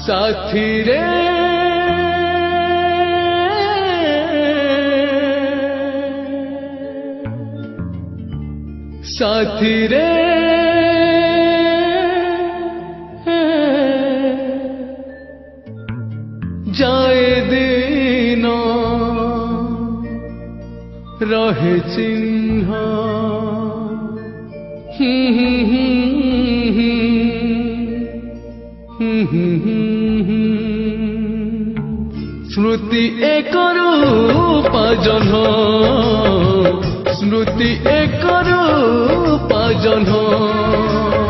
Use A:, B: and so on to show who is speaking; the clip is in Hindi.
A: साथी रे साथी रे जाए दिन रहे चिन्ह स्मृति एक रूप जन्म स्मृति एक रूप जन्म